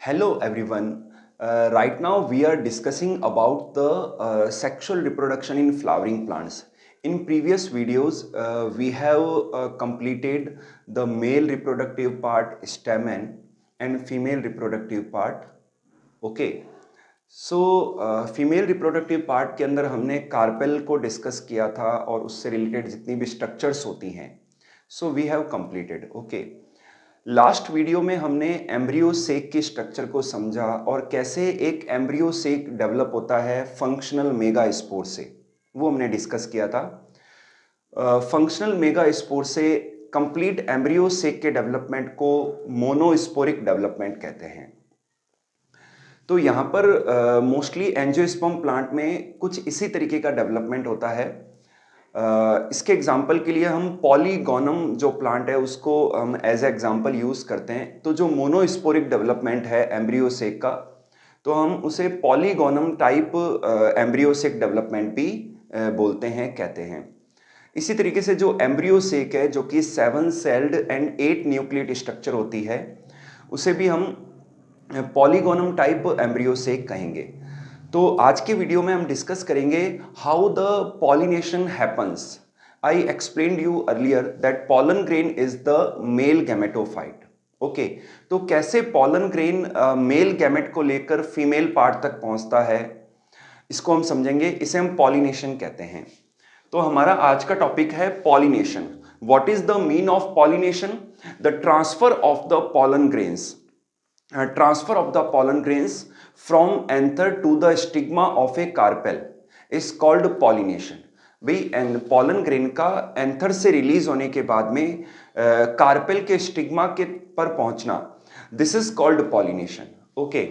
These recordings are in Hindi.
Hello everyone. Right now we are discussing about the sexual reproduction in flowering plants. In previous videos, we have completed the male reproductive part stamen and female reproductive part. Okay so female reproductive part के अंदर हमने कार्पेल को डिस्कस किया था और उससे रिलेटेड जितनी भी स्ट्रक्चर्स होती हैं so we have completed okay. Last video में हमने एम्ब्रियो सेक की स्ट्रक्चर को समझा और कैसे एक एम्ब्रियो सेक डेवलप होता है फंक्शनल मेगा स्पोर से, वो हमने डिस्कस किया था। फंक्शनल मेगा स्पोर से कंप्लीट एम्ब्रियो सेक के डेवलपमेंट को मोनोस्पोरिक डेवलपमेंट कहते हैं। तो यहाँ पर मोस्टली एंजियोस्पर्म प्लांट में कुछ इसी तरीके का डेवलपमेंट होता है। इसके एग्जांपल के लिए हम पॉलीगोनम जो प्लांट है उसको हम एज एग्जांपल यूज करते हैं। तो जो मोनोस्पोरिक डेवलपमेंट है एम्ब्रियोसेक का, तो हम उसे पॉलीगोनम टाइप एम्ब्रियोसेक डेवलपमेंट भी बोलते हैं, कहते हैं। इसी तरीके से जो एम्ब्रियोसेक है जो कि 7 सेल्ड एंड 8 न्यूक्लिएट स्ट्रक्चर होती है, उसे भी हम पॉलीगोनम टाइप एम्ब्रियोसेक कहेंगे। तो आज के वीडियो में हम डिस्कस करेंगे how the pollination happens. I explained you earlier that pollen grain is the male gametophyte. Okay, तो कैसे पॉलन ग्रेन मेल गैमेट को लेकर फीमेल पार्ट तक पहुंचता है, इसको हम समझेंगे। इसे हम पॉलिनेशन कहते हैं। तो हमारा आज का टॉपिक है pollination. What is the mean of pollination? The transfer of the pollen grains, transfer of the pollen grains from anther to the stigma of a carpel is called pollination। भाई पॉलन ग्रेन का एंथर से रिलीज होने के बाद में कार्पेल के स्टिग्मा के पर पहुंचना, this is called pollination. Okay,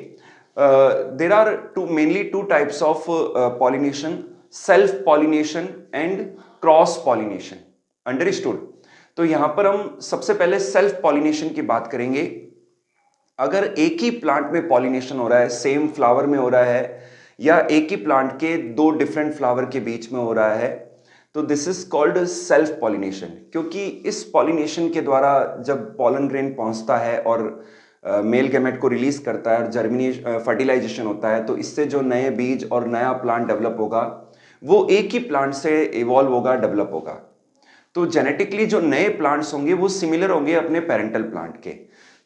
there are mainly two types of pollination, self pollination and cross pollination. Understood? तो यहां पर हम सबसे पहले सेल्फ पॉलिनेशन की बात करेंगे। अगर एक ही प्लांट में पॉलिनेशन हो रहा है, सेम फ्लावर में हो रहा है, या एक ही प्लांट के दो डिफरेंट फ्लावर के बीच में हो रहा है, तो this is called self pollination. क्योंकि इस पॉलिनेशन के द्वारा जब पॉलन ग्रेन पहुंचता है और मेल गैमेट को रिलीज करता है और जर्मिनेशन फर्टिलाइजेशन होता है, तो इससे जो नए बीज और नया प्लांट डेवलप होगा वो एक ही प्लांट से इवॉल्व होगा, डेवलप होगा। तो जेनेटिकली जो नए प्लांट्स होंगे वो सिमिलर होंगे अपने पेरेंटल प्लांट के।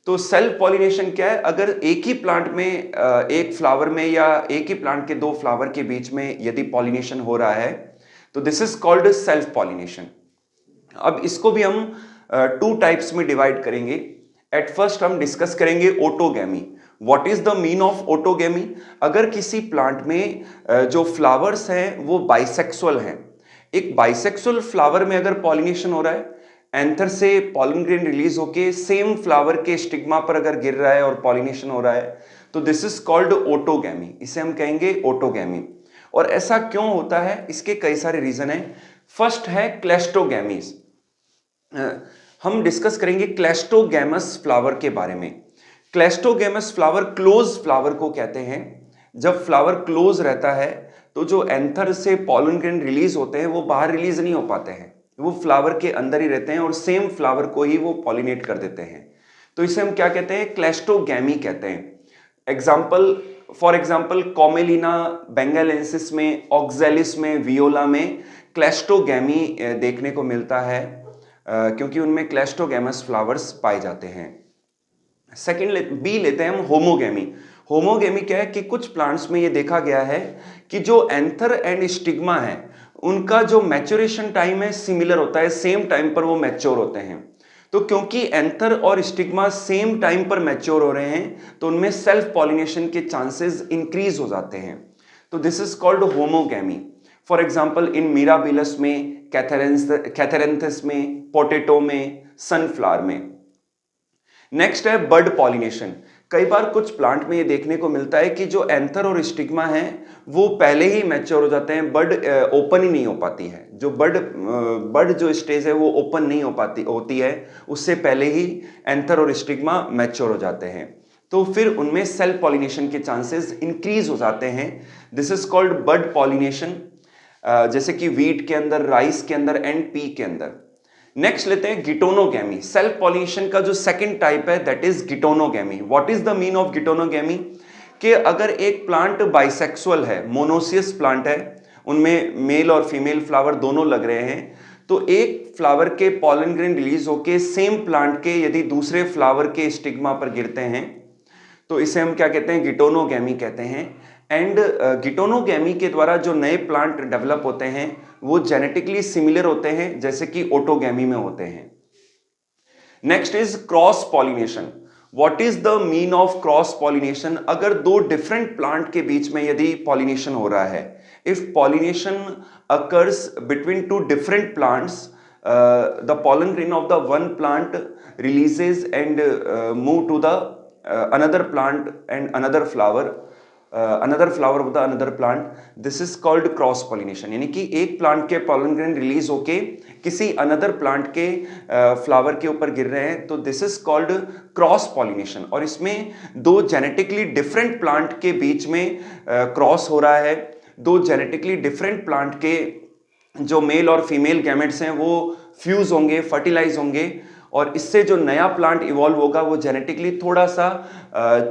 तो सेल्फ पॉलिनेशन क्या है? अगर एक ही प्लांट में एक फ्लावर में या एक ही प्लांट के दो फ्लावर के बीच में यदि पॉलिनेशन हो रहा है, तो this is called self pollination. अब इसको भी हम टू टाइप्स में डिवाइड करेंगे। एट फर्स्ट हम डिस्कस करेंगे autogamy. What is the mean of autogamy? अगर किसी प्लांट में जो फ्लावर्स हैं वो बाइसेक्सुअल हैं, एक बाइसेक्सुअल फ्लावर में अगर पॉलिनेशन हो रहा है, एंथर से पॉलन ग्रेन रिलीज होके सेम फ्लावर के स्टिग्मा पर अगर गिर रहा है और पॉलिनेशन हो रहा है, तो दिस इज कॉल्ड ऑटोगैमी। इसे हम कहेंगे ऑटोगैमी। और ऐसा क्यों होता है? इसके कई सारे रीजन हैं। फर्स्ट है क्लेस्टोगैमीज। हम डिस्कस करेंगे क्लेस्टोगैमस फ्लावर के बारे में। क्लेस्टोगैमस फ्लावर क्लोज फ्लावर को कहते हैं। जब फ्लावर क्लोज रहता है तो जो एंथर से पॉलन ग्रेन रिलीज होते हैं वो बाहर रिलीज नहीं हो पाते हैं, वो फ्लावर के अंदर ही रहते हैं और सेम फ्लावर को ही वो पॉलिनेट कर देते हैं। तो इसे हम क्या कहते हैं? क्लेस्टोगैमी कहते हैं। Example, for example Commelina benghalensis में, ऑक्जेलिस में, वियोला में क्लेस्टोगैमी देखने को मिलता है, क्योंकि उनमें क्लेस्टोगैमस फ्लावर्स पाए जाते हैं। सेकेंड बी लेते हैं हम होमोगैमी। होमोगैमी क्या है कि कुछ प्लांट्स में ये देखा गया है कि जो एंथर एंड स्टिग्मा है उनका जो मैच्योरेशन टाइम है सिमिलर होता है, सेम टाइम पर वो मैच्योर होते हैं। तो क्योंकि एंथर और स्टिग्मा सेम टाइम पर मैच्योर हो रहे हैं, तो उनमें सेल्फ पॉलिनेशन के चांसेस इंक्रीज हो जाते हैं। तो this is called homogamy. For example in Mirabilis में, कैथेरेंथस में, पोटैटो में, सनफ्लावर में। नेक्स्ट है बड पॉलिनेशन। कई बार कुछ प्लांट में ये देखने को मिलता है कि जो एंथर और स्टिग्मा है वो पहले ही मैच्योर हो जाते हैं, बड ओपन ही नहीं हो पाती है। जो बड जो स्टेज है वो ओपन नहीं हो पाती होती है, उससे पहले ही एंथर और स्टिग्मा मैच्योर हो जाते हैं। तो फिर उनमें सेल्फ पॉलिनेशन के चांसेस इंक्रीज हो जाते हैं। This is called bud pollination, जैसे कि वीट के अंदर, राइस के अंदर एंड पी के अंदर। नेक्स्ट लेते हैं गिटोनोगैमी। सेल्फ पॉलिनेशन का जो सेकंड टाइप है that is geitonogamy. What is the mean of geitonogamy? कि अगर एक प्लांट बाइसेक्सुअल है, मोनोसियस प्लांट है, उनमें मेल और फीमेल फ्लावर दोनों लग रहे हैं, तो एक फ्लावर के पॉलन ग्रेन रिलीज होके सेम प्लांट के यदि दूसरे फ्लावर के स्टिग्मा पर गिरते हैं तो इसे हम क्या कहते हैं? गिटोनोगैमी कहते हैं। एंड गिटोनोगैमी के द्वारा जो नए प्लांट डेवलप होते हैं वो जेनेटिकली सिमिलर होते हैं जैसे कि ऑटोगैमी में होते हैं। Next is cross pollination. What is the mean of cross pollination? अगर दो डिफरेंट प्लांट के बीच में यदि पॉलिनेशन हो रहा है, if pollination occurs between two different plants, the pollen grain of the one plant releases and move to the another plant and another flower of the another plant. This is called cross pollination. यानी कि एक प्लांट के pollen grain रिलीज होके किसी अनदर प्लांट के फ्लावर के ऊपर गिर रहे हैं, तो this is called cross pollination. और इसमें दो जेनेटिकली डिफरेंट प्लांट के बीच में क्रॉस हो रहा है, दो जेनेटिकली डिफरेंट प्लांट के जो मेल और फीमेल गैमेट्स हैं वो फ्यूज होंगे, फर्टिलाइज होंगे, और इससे जो नया प्लांट इवॉल्व होगा वो जेनेटिकली थोड़ा सा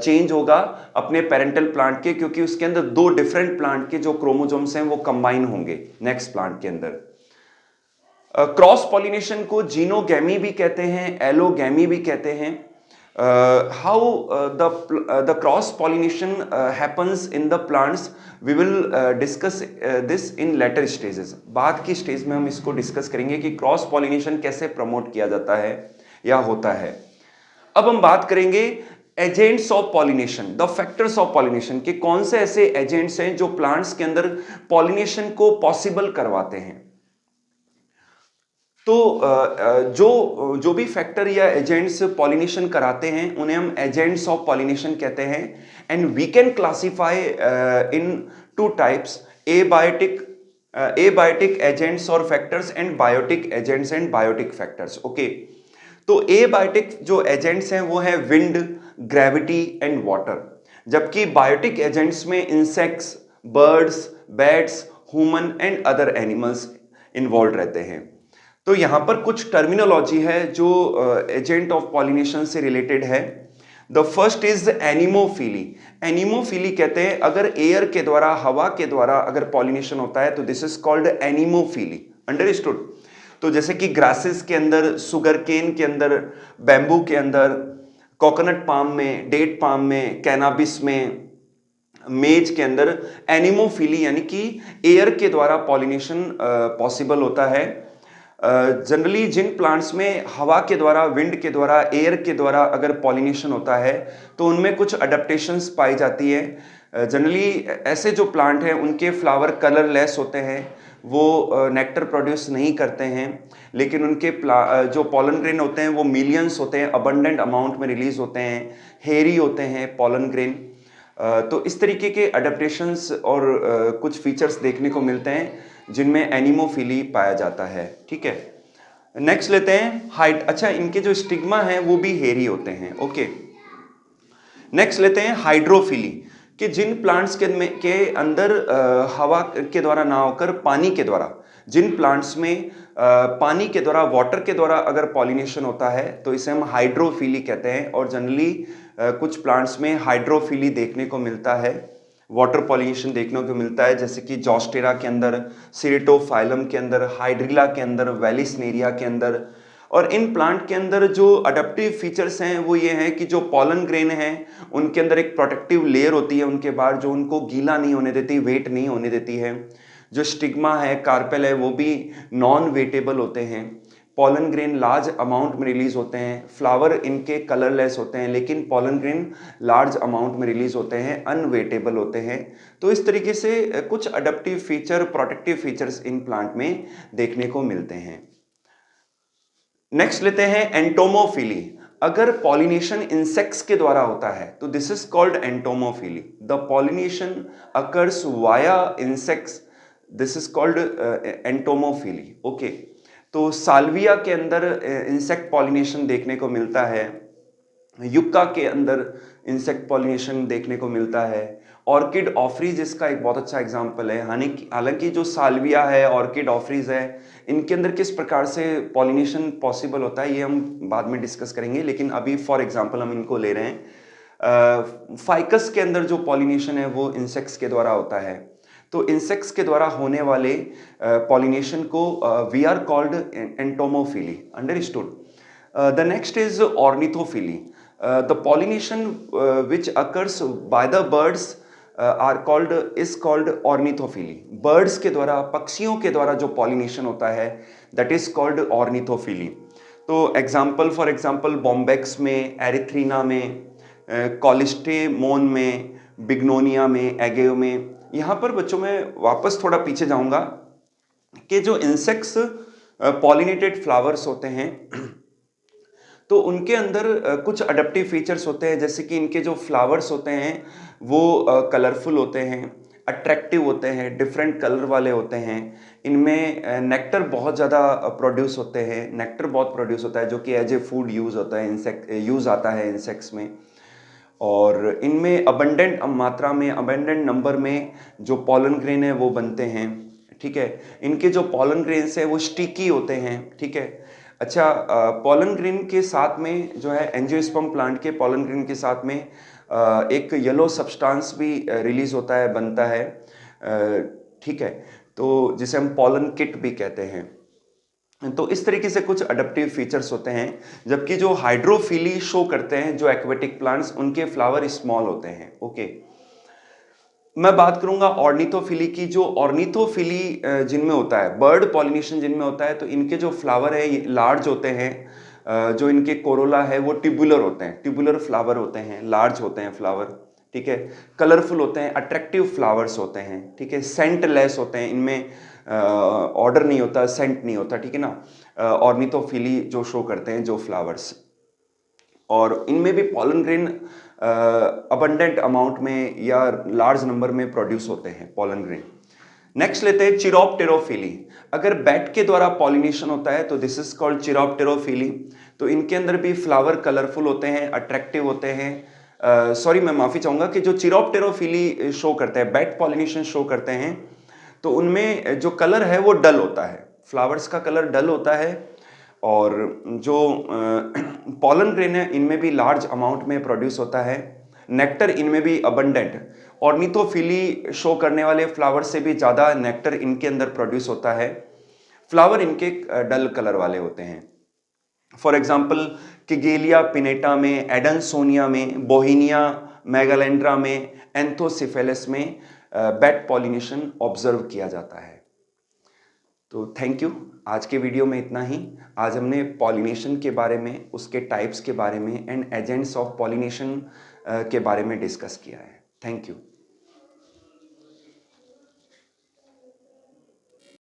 चेंज होगा अपने पेरेंटल प्लांट के, क्योंकि उसके अंदर दो डिफरेंट प्लांट के जो क्रोमोसोम्स हैं वो कंबाइन होंगे नेक्स्ट प्लांट के अंदर। क्रॉस पॉलिनेशन को जीनोगैमी भी कहते हैं, एलोगैमी भी कहते हैं। How the cross pollination happens in the plants, we will discuss this in later stages. बाद की स्टेज में हम इसको डिस्कस करेंगे कि क्रॉस पॉलिनेशन कैसे प्रमोट किया जाता है या होता है। अब हम बात करेंगे agents of pollination, the factors of pollination, के कौन से ऐसे एजेंट्स हैं जो प्लांट्स के अंदर पॉलिनेशन को पॉसिबल करवाते हैं। तो जो भी फैक्टर या एजेंट्स पॉलिनेशन कराते हैं उन्हें हम एजेंट्स ऑफ पॉलिनेशन कहते हैं। And we can classify in two types, abiotic agents और factors and biotic agents and biotic factors. Okay, तो एबायोटिक जो एजेंट्स हैं वो है विंड, ग्रेविटी एंड वाटर, जबकि बायोटिक एजेंट्स में insects, birds, bats, human and other animals involve रहते हैं। तो यहां पर कुछ टर्मिनोलॉजी है जो एजेंट ऑफ पॉलिनेशन से रिलेटेड है। The first is anemophily. Anemophily कहते हैं अगर एयर के द्वारा, हवा के द्वारा अगर पॉलिनेशन होता है तो this is called anemophily. Understood? तो जैसे कि ग्रासेस के अंदर, सुगर केन के अंदर, बैम्बू के अंदर, कोकोनट पाम में, डेट पाम में, कैनाबिस में, मेज के अंदर एनिमोफिली यानी कि एयर के द्वारा पॉलिनेशन पॉसिबल होता है। जनरली जिन प्लांट्स में हवा के द्वारा, विंड के द्वारा, एयर के द्वारा अगर पॉलिनेशन होता है तो उनमें कुछ अडेप्टेशंस पाई जाती है। जनरली ऐसे जो प्लांट हैं उनके फ्लावर कलरलेस होते हैं, वो नेक्टर प्रोड्यूस नहीं करते हैं, लेकिन उनके जो पॉलन ग्रेन होते हैं वो मिलियंस होते हैं, अबंडेंट अमाउंट में रिलीज होते हैं, हेरी होते हैं पॉलन ग्रेन। तो इस तरीके के अडेप्टेशंस और कुछ फीचर्स देखने को मिलते हैं जिनमें एनिमोफिली पाया जाता है। ठीक है, नेक्स्ट लेते हैं हाइट। अच्छा, इनके जो स्टिग्मा हैं वो भी हेरी होते हैं। ओके, नेक्स्ट लेते हैं हाइड्रोफिली, कि जिन प्लांट्स के अंदर हवा के द्वारा ना होकर पानी के द्वारा, जिन प्लांट्स में पानी के द्वारा, वाटर के द्वारा अगर पॉलिनेशन होता है तो इसे हम हाइड्रोफिली कहते हैं। और जनरली कुछ प्लांट्स में हाइड्रोफिली देखने को मिलता है, वाटर पॉलिनेशन देखने को मिलता है, जैसे कि जॉस्टेरा के अंदर, सिरेटोफाइलम के अंदर, हाइड्रिला के अंदर, वेलिसनेरिया के अंदर। और इन प्लांट के अंदर जो अडेप्टिव फीचर्स हैं वो ये हैं कि जो पॉलन ग्रेन है उनके अंदर एक प्रोटेक्टिव लेयर होती है उनके बाहर, जो उनको गीला नहीं होने देती, वेट नहीं होने देती है। जो स्टिग्मा है, कार्पेल है, वो भी नॉन वेटेबल होते हैं। पॉलन ग्रेन लार्ज अमाउंट में रिलीज होते हैं, फ्लावर इनके कलरलेस होते हैं, लेकिन पॉलन ग्रेन लार्ज अमाउंट में रिलीज होते हैं, अनवेटेबल होते हैं। तो इस तरीके से कुछ adaptive feature, protective features in plant में देखने को मिलते हैं। नेक्स्ट लेते हैं एंटोमोफिली। अगर पॉलिनेशन इंसेक्ट्स के द्वारा होता है तो this is called entomophily. The pollination occurs via insects, this is called entomophily. Okay, तो साल्विया के अंदर इंसेक्ट पॉलिनेशन देखने को मिलता है, युक्का के अंदर इंसेक्ट पॉलिनेशन देखने को मिलता है, ऑर्किड ऑफ्रीज इसका एक बहुत अच्छा एग्जाम्पल है। हालांकि जो साल्विया है, ऑर्किड ऑफ्रीज है, इनके अंदर किस प्रकार से पॉलिनेशन पॉसिबल होता है ये हम बाद में डिस्कस करेंगे, लेकिन अभी फॉर एग्जाम्पल हम इनको ले रहे हैं। फाइकस के अंदर जो पॉलिनेशन है वो इंसेक्ट्स के द्वारा होता है। तो इंसेक्ट्स के द्वारा होने वाले पॉलिनेशन को we are called entomophily. Understood? The next is ornithophy. The pollination which occurs by the birds is called ornithophy. Birds के द्वारा, पक्षियों के द्वारा जो pollination होता है that is called ornithophy. तो फॉर एग्जाम्पल बॉम्बेक्स में, एरिथ्रीना में, कॉलिस्टेमोन में, बिग्नोनिया में, एगेयो में। यहाँ पर बच्चों में वापस थोड़ा पीछे जाऊंगा कि जो इंसेक्ट्स पॉलिनेटेड फ्लावर्स होते हैं तो उनके अंदर कुछ अडेप्टिव फीचर्स होते हैं, जैसे कि इनके जो फ्लावर्स होते हैं वो कलरफुल होते हैं, अट्रैक्टिव होते हैं, डिफरेंट कलर वाले होते हैं। इनमें नेक्टर बहुत ज़्यादा प्रोड्यूस होते हैं, नेक्टर बहुत प्रोड्यूस होता है जो कि एज ए फूड यूज़ होता है, यूज़ आता है इंसेक्ट्स में। और इनमें अबंडेंट मात्रा में, अबंडेंट नंबर में जो पॉलन ग्रेन है वो बनते हैं। ठीक है, इनके जो पॉलन ग्रेन्स है वो स्टिकी होते हैं। ठीक है, अच्छा, पॉलन ग्रेन के साथ में जो है एंजियोस्पर्म प्लांट के पॉलन ग्रेन के साथ में एक येलो सब्सटेंस भी रिलीज होता है, बनता है। ठीक है, तो जिसे हम पॉलन किट भी कहते हैं। तो इस तरीके से कुछ अडेप्टिव फीचर्स होते हैं। जबकि जो हाइड्रोफिली शो करते हैं जो एक्वेटिक प्लांट्स, उनके फ्लावर स्मॉल होते हैं। ओके, मैं बात करूंगा ऑर्निथोफिली की। जो ऑर्निथोफिली जिनमें होता है, बर्ड पॉलिनेशन जिनमें होता है, तो इनके जो फ्लावर है ये लार्ज होते हैं। जो इनके कोरोला है वो ट्यूबुलर होते हैं, ट्यूबुलर फ्लावर होते हैं, लार्ज होते हैं फ्लावर। ठीक है, कलरफुल होते हैं, अट्रैक्टिव फ्लावर्स होते हैं। ठीक है, सेंट लेस होते हैं, इनमें ऑर्डर नहीं होता, सेंट नहीं होता। ठीक है ना, ऑर्निथोफिली जो शो करते हैं जो फ्लावर्स, और इनमें भी पॉलन ग्रेन अबंडेंट अमाउंट में या लार्ज नंबर में प्रोड्यूस होते हैं पॉलन ग्रेन। नेक्स्ट लेते हैं चिरोप्टेरोफिली। अगर बैट के द्वारा पॉलिनेशन होता है तो दिस इज कॉल्ड चिरोप्टेरोफिली। तो इनके अंदर भी फ्लावर कलरफुल होते हैं, अट्रैक्टिव होते हैं। सॉरी, मैं माफी चाहूंगा कि जो चिरोप्टेरोफिली शो करते हैं, बैट पॉलिनेशन शो करते हैं, तो उनमें जो कलर है वो डल होता है, फ्लावर्स का कलर डल होता है। और जो पॉलन ग्रेन है इनमें भी लार्ज अमाउंट में प्रोड्यूस होता है, नेक्टर इनमें भी अबंडेंट। ऑर्निथोफिली शो करने वाले फ्लावर से भी ज़्यादा नेक्टर इनके अंदर प्रोड्यूस होता है। फ्लावर इनके डल कलर वाले होते हैं। फॉर एग्जाम्पल किगेलिया पिनेटा में, एडनसोनिया में, बोहिनिया मेगालेंड्रा में, एंथोसिफेलस में बैट पॉलिनेशन ऑब्जर्व किया जाता है। तो थैंक यू, आज के वीडियो में इतना ही। आज हमने पॉलिनेशन के बारे में, उसके टाइप्स के बारे में एंड एजेंट्स ऑफ पॉलिनेशन के बारे में डिस्कस किया है। Thank you.